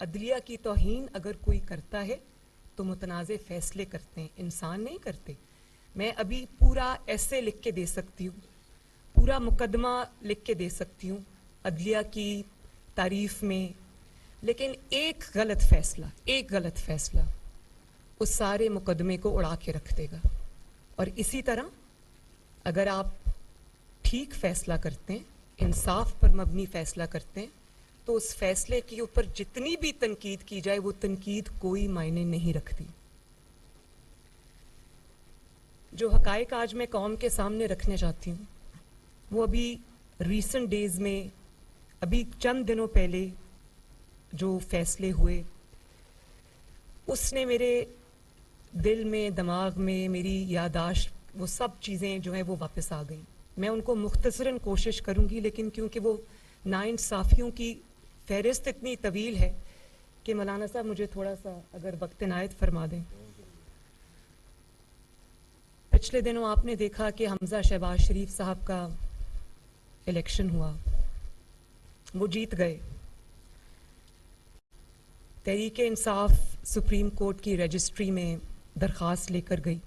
عدلیہ کی توہین اگر کوئی کرتا ہے تو متنازع فیصلے کرتے ہیں، انسان نہیں کرتے. میں ابھی پورا ایسے لکھ کے دے سکتی ہوں، پورا مقدمہ لکھ کے دے سکتی ہوں عدلیہ کی تعریف میں، لیکن ایک غلط فیصلہ اس سارے مقدمے کو اڑا کے رکھ دے گا. اور اسی طرح اگر آپ ٹھیک فیصلہ کرتے ہیں، انصاف پر مبنی فیصلہ کرتے ہیں، تو اس فیصلے کے اوپر جتنی بھی تنقید کی جائے وہ تنقید کوئی معنی نہیں رکھتی. جو حقائق آج میں قوم کے سامنے رکھنے چاہتی ہوں وہ ابھی ریسنٹ ڈیز میں، ابھی چند دنوں پہلے جو فیصلے ہوئے اس نے میرے دل میں، دماغ میں، میری یادداشت، وہ سب چیزیں جو ہیں وہ واپس آ گئیں. میں ان کو مختصراً کوشش کروں گی، لیکن کیونکہ وہ ناانصافیوں کی فہرست اتنی طویل ہے کہ مولانا صاحب مجھے تھوڑا سا اگر وقت عنایت فرما دیں. پچھلے دنوں آپ نے دیکھا کہ حمزہ شہباز شریف صاحب کا الیکشن ہوا، وہ جیت گئے. تحریک انصاف سپریم کورٹ کی رجسٹری میں درخواست لے کر گئی،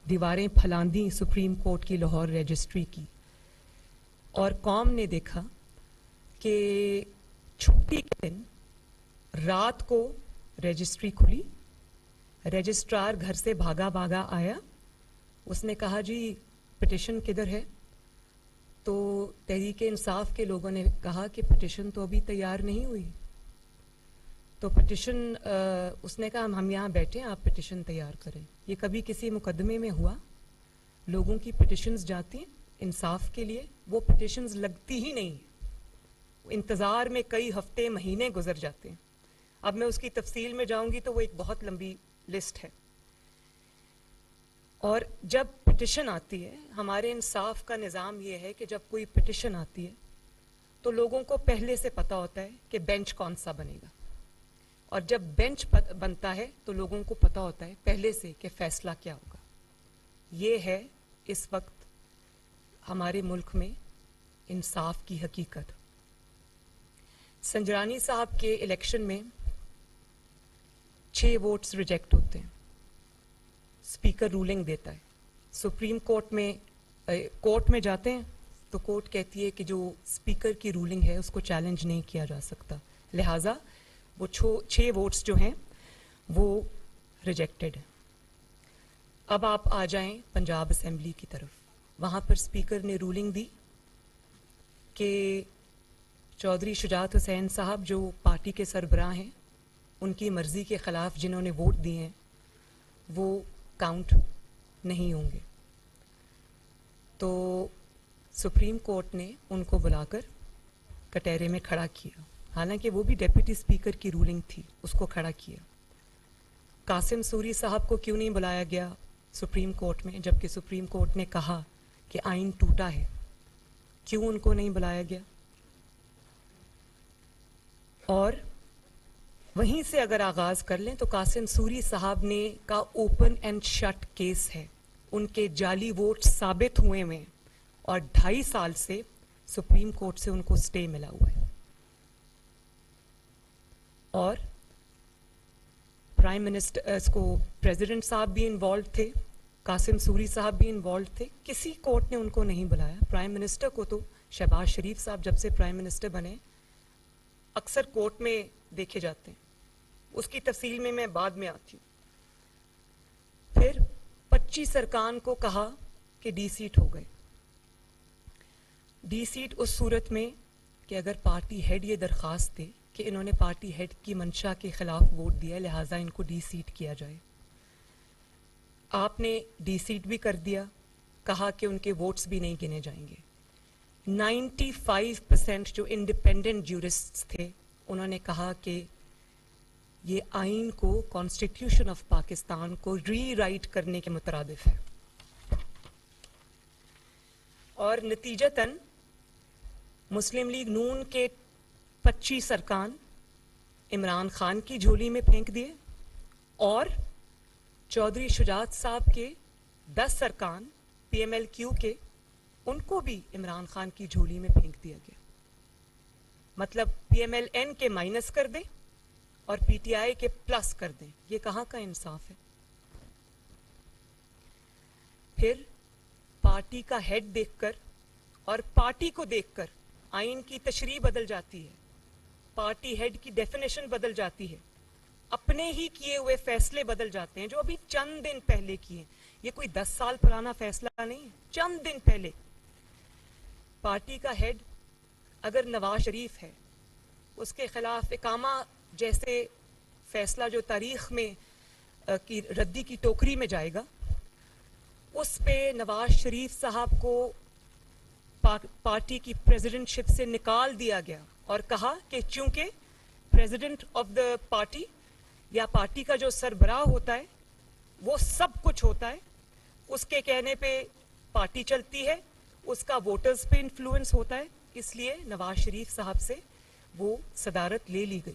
دیواریں پھلاندیں سپریم کورٹ کی لاہور رجسٹری کی، اور قوم نے دیکھا کہ چھٹی کے دن رات کو رجسٹری کھلی، رجسٹرار گھر سے بھاگا آیا، اس نے کہا جی پٹیشن کدھر ہے؟ تو تحریک انصاف کے لوگوں نے کہا کہ پٹیشن تو ابھی تیار نہیں ہوئی. تو پٹیشن اس نے کہا ہم یہاں بیٹھے ہیں، آپ پٹیشن تیار کریں. یہ کبھی کسی مقدمے میں ہوا؟ لوگوں کی پٹیشنز جاتی ہیں انصاف کے لیے، وہ پٹیشنز لگتی ہی نہیں، انتظار میں کئی ہفتے مہینے گزر جاتے ہیں. اب میں اس کی تفصیل میں جاؤں گی تو وہ ایک بہت لمبی لسٹ ہے. اور جب پٹیشن آتی ہے، ہمارے انصاف کا نظام یہ ہے کہ جب کوئی پٹیشن آتی ہے تو لوگوں کو پہلے سے پتہ ہوتا ہے کہ بینچ کون سا بنے گا، اور جب بینچ بنتا ہے تو لوگوں کو پتہ ہوتا ہے پہلے سے کہ فیصلہ کیا ہوگا. یہ ہے اس وقت ہمارے ملک میں انصاف کی حقیقت. سنجرانی صاحب کے الیکشن میں 6 ووٹس ریجیکٹ ہوتے ہیں، اسپیکر رولنگ دیتا ہے. سپریم کورٹ میں جاتے ہیں تو کورٹ کہتی ہے کہ جو اسپیکر کی رولنگ ہے اس کو چیلنج نہیں کیا جا سکتا، لہٰذا وہ 6 ووٹس جو ہیں وہ ریجیکٹڈ ہیں. اب آپ آ جائیں پنجاب اسمبلی کی طرف، وہاں پر اسپیکر نے رولنگ دی کہ چودھری شجاعت حسین صاحب جو پارٹی کے سربراہ ہیں، ان کی مرضی کے خلاف جنہوں نے ووٹ دیے ہیں وہ کاؤنٹ نہیں ہوں گے. تو سپریم کورٹ نے ان کو بلا کر کٹہرے میں کھڑا کیا، حالانکہ وہ بھی ڈیپٹی اسپیکر کی رولنگ تھی، اس کو کھڑا کیا. قاسم سوری صاحب کو کیوں نہیں بلایا گیا سپریم کورٹ میں، جبکہ سپریم کورٹ نے کہا کہ آئین ٹوٹا ہے؟ کیوں ان کو نہیں بلایا گیا؟ اور وہیں سے اگر آغاز کر لیں تو قاسم سوری صاحب نے کا اوپن اینڈ شٹ کیس ہے، ان کے جعلی ووٹ ثابت ہوئے میں، اور 2.5 سال سے سپریم کورٹ سے ان کو سٹے ملا ہوا ہے. اور پرائم منسٹر اس کو پریزیڈنٹ صاحب بھی انوالوڈ تھے، قاسم سوری صاحب بھی انوالوڈ تھے، کسی کورٹ نے ان کو نہیں بلایا. پرائم منسٹر کو تو شہباز شریف صاحب جب سے پرائم منسٹر بنے اکثر کورٹ میں دیکھے جاتے ہیں، اس کی تفصیل میں بعد میں آتی ہوں. پھر 25 ارکان کو کہا کہ ڈی سیٹ ہو گئے. ڈی سیٹ اس صورت میں کہ اگر پارٹی ہیڈ یہ درخواست دے کہ انہوں نے پارٹی ہیڈ کی منشا کے خلاف ووٹ دیا، لہٰذا ان کو ڈی سیٹ کیا جائے. آپ نے ڈی سیٹ بھی کر دیا، کہا کہ ان کے ووٹس بھی نہیں گنے جائیں گے. 95% جو انڈیپینڈنٹ جورسٹس تھے انہوں نے کہا کہ یہ آئین کو، کانسٹیٹیوشن آف پاکستان کو ری رائٹ کرنے کے مترادف ہے. اور نتیجتاً مسلم لیگ نون کے 25 ارکان عمران خان کی جھولی میں پھینک دیے، اور چودھری شجاعت صاحب کے 10 ارکان پی ایم ایل کیو کے، ان کو بھی عمران خان کی جھولی میں پھینک دیا گیا. مطلب پی ایم ایل این کے مائنس کر دیں اور پی ٹی آئی کے پلس کر دیں. یہ کہاں کا انصاف ہے؟ پھر پارٹی کا ہیڈ دیکھ کر اور پارٹی کو دیکھ کر آئین کی تشریح بدل جاتی ہے, پارٹی ہیڈ کی ڈیفینیشن بدل جاتی ہے, اپنے ہی کیے ہوئے فیصلے بدل جاتے ہیں جو ابھی چند دن پہلے کیے. یہ کوئی 10 سال پرانا فیصلہ نہیں ہے, چند دن پہلے. پارٹی کا ہیڈ اگر نواز شریف ہے, اس کے خلاف اقامہ جیسے فیصلہ جو تاریخ میں کی ردی کی ٹوکری میں جائے گا, اس پہ نواز شریف صاحب کو پارٹی کی پریزیڈنٹ شپ سے نکال دیا گیا اور کہا کہ چونکہ پریزیڈنٹ آف دا پارٹی یا پارٹی کا جو سربراہ ہوتا ہے وہ سب کچھ ہوتا ہے, اس کے کہنے پہ پارٹی چلتی ہے, اس کا ووٹرز پہ انفلوئنس ہوتا ہے, اس لیے نواز شریف صاحب سے وہ صدارت لے لی گئی.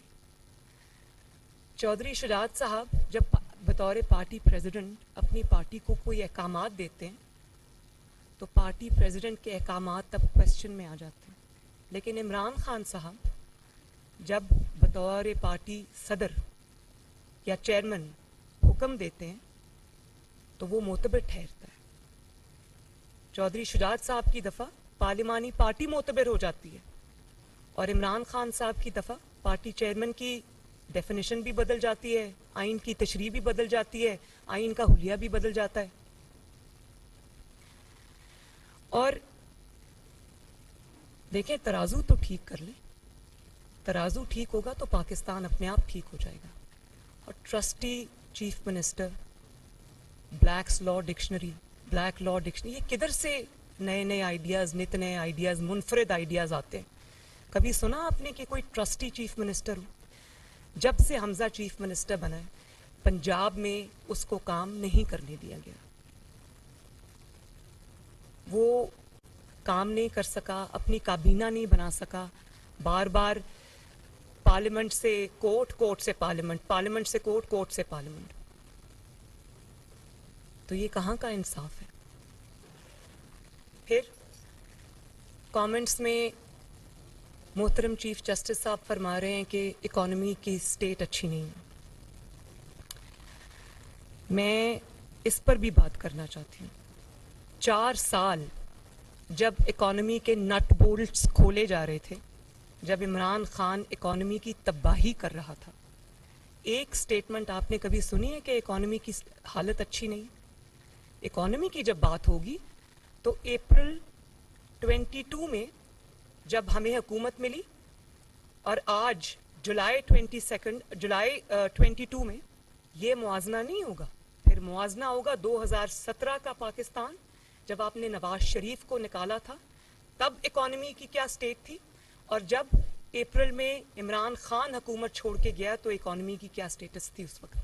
چودھری شجاعت صاحب جب بطور پارٹی پریزیڈنٹ اپنی پارٹی کو کوئی احکامات دیتے ہیں تو پارٹی پریزیڈنٹ کے احکامات تب کوشچن میں آ جاتے ہیں. لیکن عمران خان صاحب جب بطور پارٹی صدر یا چیئرمین حکم دیتے ہیں تو وہ معتبر ٹھہرتا ہے. چودھری شجاعت صاحب کی دفعہ پارلیمانی پارٹی معتبر ہو جاتی ہے اور عمران خان صاحب کی دفعہ پارٹی چیئرمین کی ڈیفینیشن بھی بدل جاتی ہے, آئین کی تشریح بھی بدل جاتی ہے, آئین کا حلیہ بھی بدل جاتا ہے. اور دیکھیں ترازو تو ٹھیک کر لیں, ترازو ٹھیک ہوگا تو پاکستان اپنے آپ ٹھیک ہو جائے گا. اور ٹرسٹی چیف منسٹر, بلیک لا ڈکشنری, یہ کدھر سے نئے نئے آئیڈیاز, نت نئے آئیڈیاز, منفرد آئیڈیاز آتے ہیں؟ کبھی سنا آپ نے کہ کوئی ٹرسٹی چیف منسٹر ہو؟ جب سے حمزہ چیف منسٹر بنا ہے پنجاب میں اس کو کام نہیں کرنے دیا گیا, وہ کام نہیں کر سکا, اپنی کابینہ نہیں بنا سکا, بار بار پارلیمنٹ سے کوٹ, کوٹ سے پارلیمنٹ, پارلیمنٹ سے کوٹ, کوٹ سے پارلیمنٹ. تو یہ کہاں کا انصاف ہے؟ پھر کامنٹس میں محترم چیف جسٹس صاحب فرما رہے ہیں کہ اکانومی کی سٹیٹ اچھی نہیں ہے. میں اس پر بھی بات کرنا چاہتی ہوں. 4 سال جب اکانومی کے نٹ بولٹس کھولے جا رہے تھے, جب عمران خان اکانومی کی تباہی کر رہا تھا, ایک سٹیٹمنٹ آپ نے کبھی سنی ہے کہ اکانومی کی حالت اچھی نہیں؟ اکانومی کی جب بات ہوگی تو اپریل 22 میں جب ہمیں حکومت ملی اور آج جولائی 22 میں یہ موازنہ نہیں ہوگا. پھر موازنہ ہوگا 2017 کا پاکستان, جب آپ نے نواز شریف کو نکالا تھا تب اکانومی کی کیا سٹیٹ تھی, اور جب اپریل میں عمران خان حکومت چھوڑ کے گیا تو اکانومی کی کیا سٹیٹس تھی. اس وقت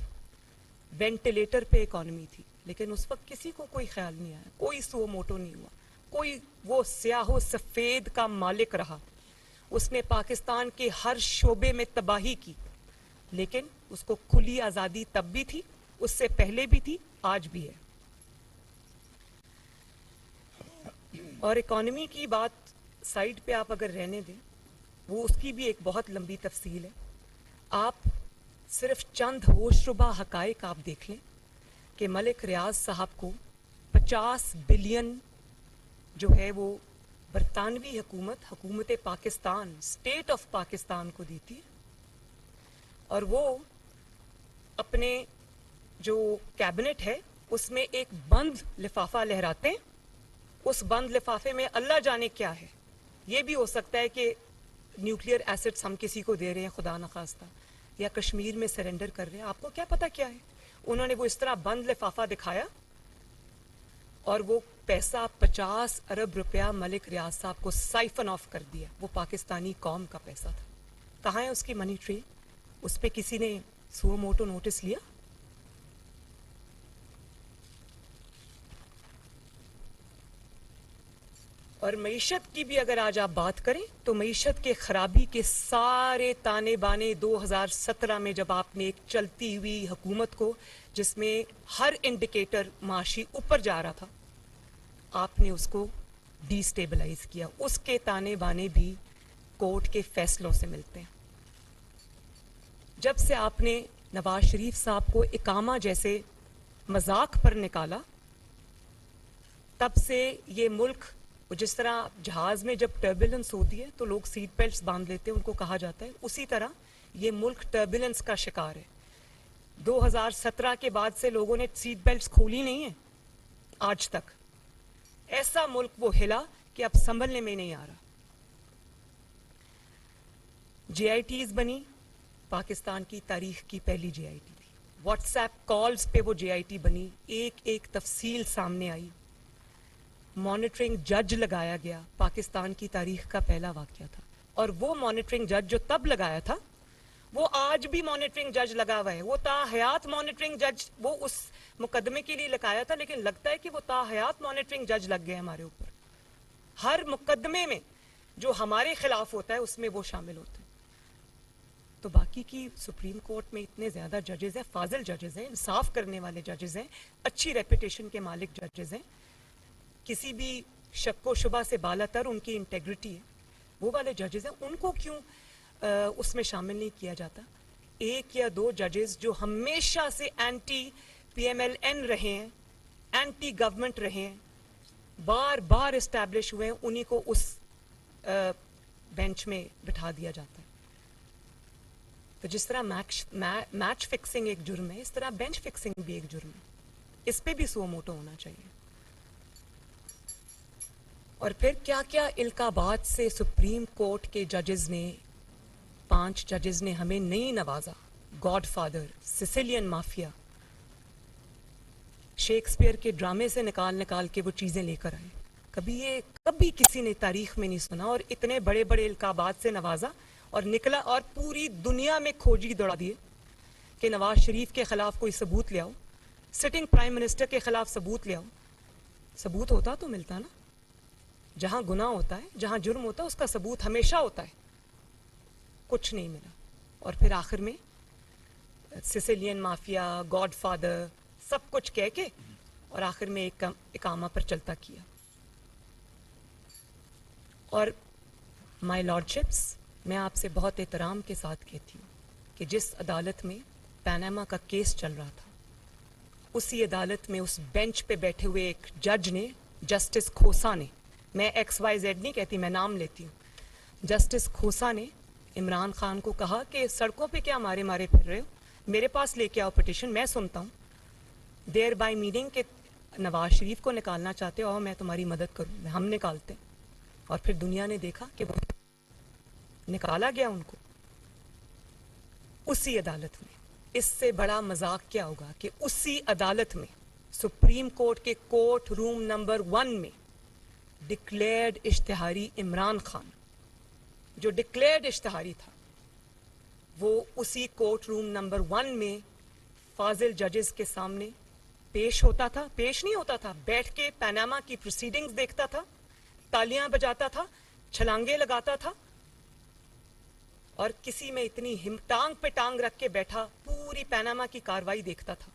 وینٹیلیٹر پہ اکانومی تھی, لیکن اس وقت کسی کو کوئی خیال نہیں آیا, کوئی سو موٹو نہیں ہوا, کوئی وہ سیاہ و سفید کا مالک رہا. اس نے پاکستان کے ہر شعبے میں تباہی کی, لیکن اس کو کھلی آزادی تب بھی تھی, اس سے پہلے بھی تھی, آج بھی ہے. اور اکانومی کی بات سائڈ پہ آپ اگر رہنے دیں, وہ اس کی بھی ایک بہت لمبی تفصیل ہے. آپ صرف چند ہوش ربا حقائق آپ دیکھ لیں کہ ملک ریاض صاحب کو 50 بلین جو ہے وہ برطانوی حکومت پاکستان, اسٹیٹ آف پاکستان کو دی تھی, اور وہ اپنے جو کیبنٹ ہے اس میں ایک بند لفافہ لہراتے ہیں. اس بند لفافے میں اللہ جانے کیا ہے. یہ بھی ہو سکتا ہے کہ نیوکلیئر ایسٹس ہم کسی کو دے رہے ہیں خدا نخواستہ, یا کشمیر میں سرنڈر کر رہے ہیں, آپ کو کیا پتا کیا ہے. انہوں نے وہ اس طرح بند لفافہ دکھایا اور وہ پیسہ 50 ارب روپیہ ملک ریاض صاحب کو سائفن آف کر دیا. وہ پاکستانی قوم کا پیسہ تھا. کہاں ہے اس کی منی ٹری؟ اس پہ کسی نے سو موٹو نوٹس لیا؟ اور معیشت کی بھی اگر آج آپ بات کریں تو معیشت کے خرابی کے سارے تانے بانے 2017 میں جب آپ نے ایک چلتی ہوئی حکومت کو جس میں ہر انڈیکیٹر معاشی اوپر جا رہا تھا, آپ نے اس کو ڈی سٹیبلائز کیا. اس کے تانے بانے بھی کورٹ کے فیصلوں سے ملتے ہیں. جب سے آپ نے نواز شریف صاحب کو اقامہ جیسے مذاق پر نکالا تب سے یہ ملک جس طرح جہاز میں جب ٹربولنس ہوتی ہے تو لوگ سیٹ بیلٹس باندھ لیتے ہیں ان کو کہا جاتا ہے اسی طرح یہ ملک ٹربولنس کا شکار ہے 2017 کے بعد سے لوگوں نے سیٹ بیلٹس کھولی نہیں ہیں آج تک ایسا ملک وہ ہلا کہ اب سنبھلنے میں نہیں آ رہا جے آئی ٹیز بنی پاکستان کی تاریخ کی پہلی جے آئی ٹی تھی واٹس ایپ کالز پہ وہ جے آئی ٹی بنی ایک ایک تفصیل سامنے آئی مانیٹرنگ جج لگایا گیا پاکستان کی تاریخ کا پہلا واقعہ تھا اور وہ مانیٹرنگ جج جو تب لگایا تھا وہ آج بھی مانیٹرنگ جج لگا ہوا ہے وہ تا حیات مانیٹرنگ جج وہ اس مقدمے کے لیے لگایا تھا لیکن لگتا ہے کہ وہ تا حیات مانیٹرنگ جج لگ گئے ہمارے اوپر ہر مقدمے میں جو ہمارے خلاف ہوتا ہے اس میں وہ شامل ہوتے ہیں تو باقی کی سپریم کورٹ میں اتنے زیادہ ججز ہیں فاضل ججز ہیں انصاف کرنے والے ججز ہیں اچھی ریپوٹیشن کے مالک ججز ہیں کسی بھی شک و شبہ سے بالا تر ان کی انٹیگریٹی ہے وہ والے ججز ہیں ان کو کیوں اس میں شامل نہیں کیا جاتا ایک یا دو ججز جو ہمیشہ سے anti P M L N رہے ہیں اینٹی گورنمنٹ رہے ہیں بار بار اسٹیبلش ہوئے ہیں انہی کو اس بینچ میں بٹھا دیا جاتا ہے تو جس طرح میچ فکسنگ ایک جرم ہے اس طرح بینچ فکسنگ بھی ایک جرم ہے اس پہ بھی سو موٹو ہونا چاہیے اور پھر کیا کیا القابات سے سپریم کورٹ کے ججز نے 5 ججز نے ہمیں نہیں نوازا God father Sicilian mafia Shakespeare کے ڈرامے سے نکال کے وہ چیزیں لے کر آئے کبھی کسی نے تاریخ میں نہیں سنا اور اتنے بڑے بڑے القابات سے نوازا اور نکلا اور پوری دنیا میں کھوجی دوڑا دیے کہ نواز شریف کے خلاف کوئی ثبوت لے آؤ سٹنگ پرائم منسٹر کے خلاف ثبوت لے آؤ ثبوت ہوتا تو ملتا نا جہاں گناہ ہوتا ہے جہاں جرم ہوتا ہے اس کا ثبوت ہمیشہ ہوتا ہے کچھ نہیں ملا اور پھر آخر میں سسیلین مافیا گاڈ فادر سب کچھ کہہ کے اور آخر میں ایک اقامہ پر چلتا کیا اور مائی لارڈشپس میں آپ سے بہت احترام کے ساتھ کہتی ہوں کہ جس عدالت میں پیناما کا کیس چل رہا تھا اسی عدالت میں اس بینچ پہ بیٹھے ہوئے ایک جج نے جسٹس کھوسا نے میں ایکس وائی زیڈ نہیں کہتی میں نام لیتی ہوں جسٹس کھوسا نے عمران خان کو کہا کہ سڑکوں پہ کیا مارے پھر رہے ہو میرے پاس لے کے آؤ پٹیشن میں سنتا ہوں دیر بائی میٹنگ کہ نواز شریف کو نکالنا چاہتے ہو میں تمہاری مدد کروں ہم نکالتے ہیں اور پھر دنیا نے دیکھا کہ وہ نکالا گیا ان کو اسی عدالت میں اس سے بڑا مذاق کیا ہوگا کہ اسی عدالت میں سپریم کورٹ کے کورٹ روم نمبر 1 میں ڈکلیئرڈ اشتہاری عمران خان جو ڈکلیئرڈ اشتہاری تھا وہ اسی کورٹ روم نمبر 1 میں فاضل ججز کے سامنے پیش نہیں ہوتا تھا بیٹھ کے پیناما کی پروسیڈنگز دیکھتا تھا تالیاں بجاتا تھا چھلانگے لگاتا تھا اور کسی میں اتنی ٹانگ پہ ٹانگ رکھ کے بیٹھا پوری پیناما کی کاروائی دیکھتا تھا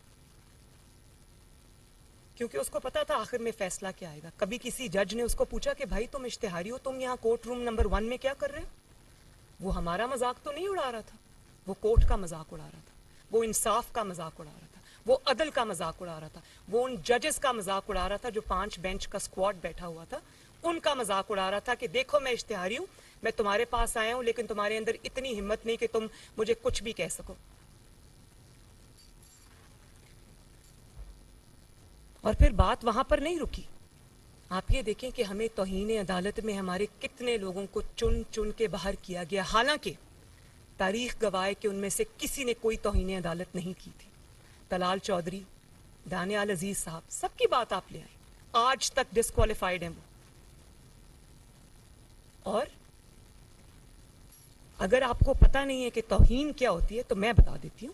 کیونکہ اس کو پتا تھا آخر میں فیصلہ کیا آئے گا کبھی کسی جج نے اس کو پوچھا کہ بھائی تم اشتہاری ہو تم یہاں کورٹ روم نمبر 1 میں کیا کر رہے ہو وہ ہمارا مذاق تو نہیں اڑا رہا تھا وہ کورٹ کا مذاق اڑا رہا تھا وہ انصاف کا مذاق اڑا رہا تھا وہ عدل کا مذاق اڑا رہا تھا وہ ان ججز کا مذاق اڑا رہا تھا جو 5 بینچ کا اسکواڈ بیٹھا ہوا تھا ان کا مذاق اڑا رہا تھا کہ دیکھو میں اشتہاری ہوں میں تمہارے پاس آیا ہوں لیکن تمہارے اندر اتنی ہمت نہیں کہ تم مجھے کچھ بھی کہہ سکو اور پھر بات وہاں پر نہیں رکی آپ یہ دیکھیں کہ ہمیں توہین عدالت میں ہمارے کتنے لوگوں کو چن چن کے باہر کیا گیا حالانکہ تاریخ گواہ کہ ان میں سے کسی نے کوئی توہین عدالت نہیں کی تھی طلال چودھری دانیال عزیز صاحب سب کی بات آپ لے آئیں آج تک ڈسکوالیفائڈ ہیں وہ اور اگر آپ کو پتہ نہیں ہے کہ توہین کیا ہوتی ہے تو میں بتا دیتی ہوں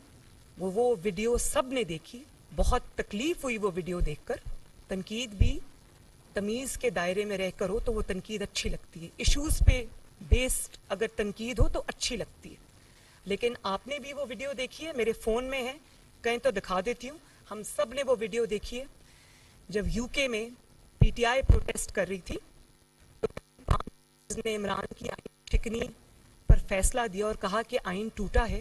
وہ ویڈیو سب نے دیکھی بہت تکلیف ہوئی وہ ویڈیو دیکھ کر تنقید بھی تمیز کے دائرے میں رہ کر ہو تو وہ تنقید اچھی لگتی ہے ایشوز پہ بیسڈ اگر تنقید ہو تو اچھی لگتی ہے لیکن آپ نے بھی وہ ویڈیو دیکھی ہے میرے فون میں ہے کہیں تو دکھا دیتی ہوں ہم سب نے وہ ویڈیو دیکھی ہے جب یو کے میں پی ٹی آئی پروٹیسٹ کر رہی تھی نے عمران کی آئین ٹھکنی پر فیصلہ دیا اور کہا کہ آئین ٹوٹا ہے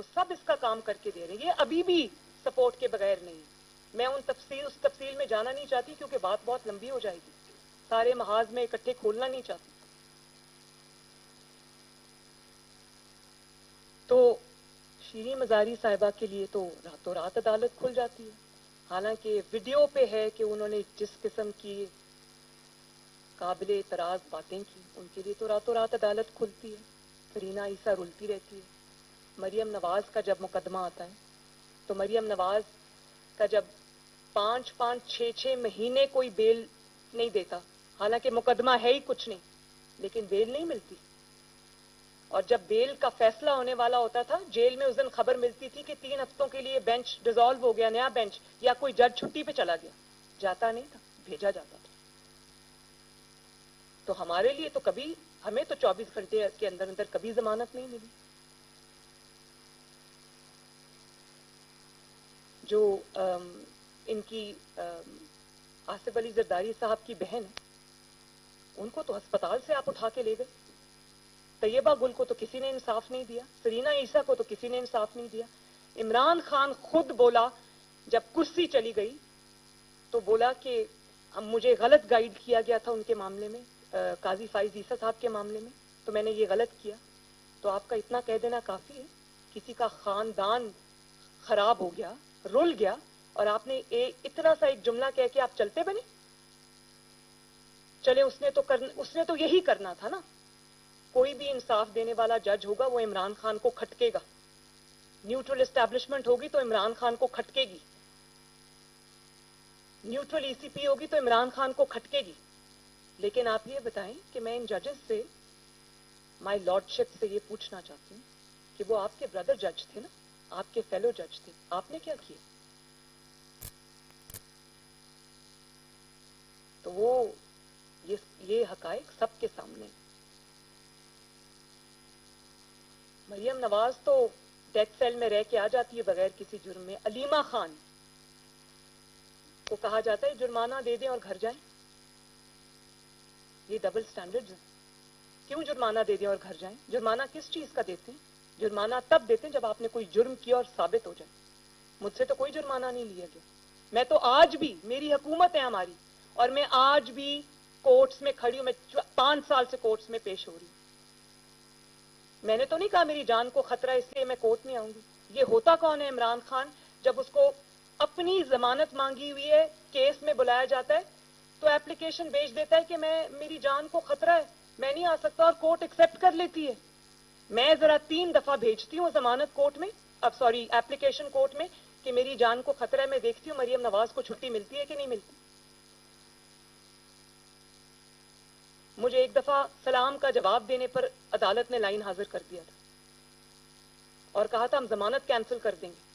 وہ سب اس کا کام کر کے دے رہے ہیں. یہ ابھی بھی سپورٹ کے بغیر نہیں ہے. میں اس تفصیل میں جانا نہیں چاہتی کیونکہ بات بہت لمبی ہو جائے گی. سارے محاذ میں اکٹھے کھولنا نہیں چاہتی. تو شیریں مزاری صاحبہ کے لیے تو راتوں رات عدالت کھل جاتی ہے. حالانکہ ویڈیو پہ ہے کہ انہوں نے جس قسم کی قابل اعتراض باتیں کی, ان کے لیے تو راتوں رات عدالت کھلتی ہے. رینا عیسیٰ رلتی رہتی ہے. مریم نواز کا جب مقدمہ آتا ہے تو مریم نواز کا جب 5-6 مہینے کوئی بیل نہیں دیتا, حالانکہ مقدمہ ہے ہی کچھ نہیں, لیکن بیل نہیں ملتی. اور جب بیل کا فیصلہ ہونے والا ہوتا تھا, جیل میں اس دن خبر ملتی تھی کہ 3 ہفتوں کے لیے بینچ ڈیزالو ہو گیا, نیا بینچ, یا کوئی جج چھٹی پہ چلا گیا. جاتا نہیں تھا, بھیجا جاتا تھا. تو ہمارے لیے تو کبھی, ہمیں تو 24 گھنٹے کے اندر اندر کبھی ضمانت نہیں ملی. جو ان کی آصف علی زرداری صاحب کی بہن ہے, ان کو تو ہسپتال سے آپ اٹھا کے لے گئے. طیبہ گل کو تو کسی نے انصاف نہیں دیا. سرینا عیسیٰ کو تو کسی نے انصاف نہیں دیا. عمران خان خود بولا جب کرسی چلی گئی تو بولا کہ مجھے غلط گائیڈ کیا گیا تھا ان کے معاملے میں, قاضی فائز عیسیٰ صاحب کے معاملے میں, تو میں نے یہ غلط کیا. تو آپ کا اتنا کہہ دینا کافی ہے. کسی کا خاندان خراب ہو گیا, رل گیا, اور آپ نے اتنا سا ایک جملہ کہہ کے آپ چلتے بنے. چلے اس نے تو یہی کرنا تھا نا. کوئی بھی انصاف دینے والا جج ہوگا وہ عمران خان کو کھٹکے گا. نیوٹرل اسٹیبلشمنٹ ہوگی تو عمران خان کو کھٹکے گی. نیوٹرل ای سی پی ہوگی تو عمران خان کو کھٹکے گی. لیکن آپ یہ بتائیں کہ میں ان ججز سے, مائی لارڈ شپ سے یہ پوچھنا چاہتی ہوں کہ وہ آپ کے بردر جج تھے نا, آپ کے فیلو جج تھے, آپ نے کیا کیا؟ تو وہ یہ حقائق سب کے سامنے. مریم نواز تو ڈیتھ سیل میں رہ کے آ جاتی ہے بغیر کسی جرم میں. علیمہ خان کو کہا جاتا ہے جرمانہ دے دیں اور گھر جائیں. یہ ڈبل سٹینڈرڈز ہیں. کیوں جرمانہ دے دیں اور گھر جائیں؟ جرمانہ کس چیز کا دیتے ہیں؟ جرمانہ تب دیتے ہیں جب آپ نے کوئی جرم کیا اور ثابت ہو جائے. مجھ سے تو کوئی جرمانہ نہیں لیا گیا. میں تو آج بھی, میری حکومت ہے ہماری, اور میں آج بھی کورٹس میں کھڑی ہوں. میں 5 سال سے کورٹس میں پیش ہو رہی ہوں. میں نے تو نہیں کہا میری جان کو خطرہ اس لیے میں کورٹ میں آؤں گی. یہ ہوتا کون ہے عمران خان؟ جب اس کو اپنی ضمانت مانگی ہوئی ہے, کیس میں بلایا جاتا ہے تو ایپلیکیشن بھیج دیتا ہے کہ میری جان کو خطرہ ہے, میں نہیں آ سکتا, اور کورٹ ایکسپٹ کر لیتی ہے. میں ذرا 3 دفعہ بھیجتی ہوں ضمانت کورٹ میں, ایپلیکیشن کورٹ میں, کہ میری جان کو خطرہ ہے. میں دیکھتی ہوں مریم نواز کو چھٹی ملتی ہے کہ نہیں ملتی. مجھے ایک دفعہ سلام کا جواب دینے پر عدالت نے لائن حاضر کر دیا تھا اور کہا تھا ہم ضمانت کینسل کر دیں گے.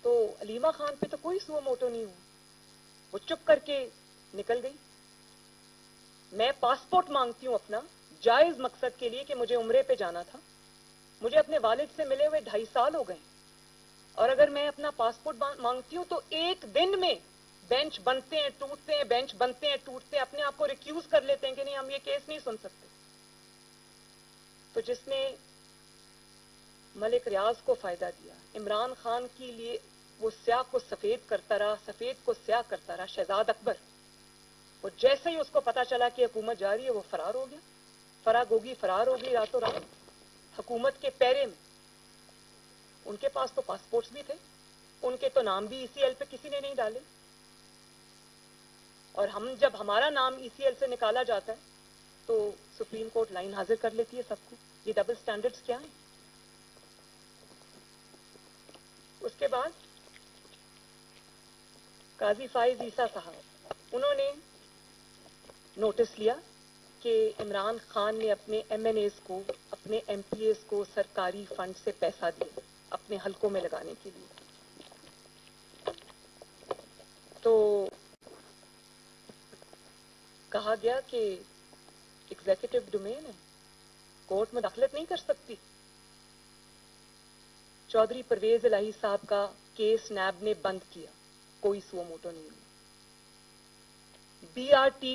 تو علیمہ خان پہ تو کوئی سو موٹو نہیں ہوا, وہ چپ کر کے نکل گئی. میں پاسپورٹ مانگتی ہوں اپنا جائز مقصد کے لیے کہ مجھے عمرے پہ جانا تھا. مجھے اپنے والد سے ملے ہوئے 2.5 سال ہو گئے, اور اگر میں اپنا پاسپورٹ مانگتی ہوں تو ایک دن میں بینچ بنتے ہیں ٹوٹتے ہیں, بینچ بنتے ہیں ٹوٹتے ہیں, اپنے آپ کو ریکیوز کر لیتے ہیں کہ نہیں ہم یہ کیس نہیں سن سکتے. تو جس نے ملک ریاض کو فائدہ دیا, عمران خان کے لیے وہ سیاہ کو سفید کرتا رہا, سفید کو سیاہ کرتا رہا. شہزاد اکبر, وہ جیسے ہی اس کو پتا چلا کہ حکومت جا رہی ہے وہ فرار ہو گیا. فراگوگی فرار ہو گئی راتوں رات حکومت کے پیرے میں. ان کے پاس تو پاسپورٹس بھی تھے, ان کے تو نام بھی ای سی ایل پہ کسی نے نہیں ڈالے. اور جب ہمارا نام ای سی ایل سے نکالا جاتا ہے تو سپریم کورٹ لائن حاضر کر لیتی ہے سب کو. یہ ڈبل سٹینڈرڈز کیا ہیں؟ اس کے بعد قاضی فائز عیسیٰ صاحب, انہوں نے نوٹس لیا کہ عمران خان نے اپنے ایم این ایز کو, اپنے ایم پی ایز کو سرکاری فنڈ سے پیسہ دیا اپنے حلقوں میں لگانے کے لیے. تو کہا گیا کہ ایگزیکٹو ڈومین ہے, کورٹ مداخلت نہیں کر سکتی. چودھری پرویز الہی صاحب کا کیس نیب نے بند کیا, کوئی سو موٹو نہیں. B R T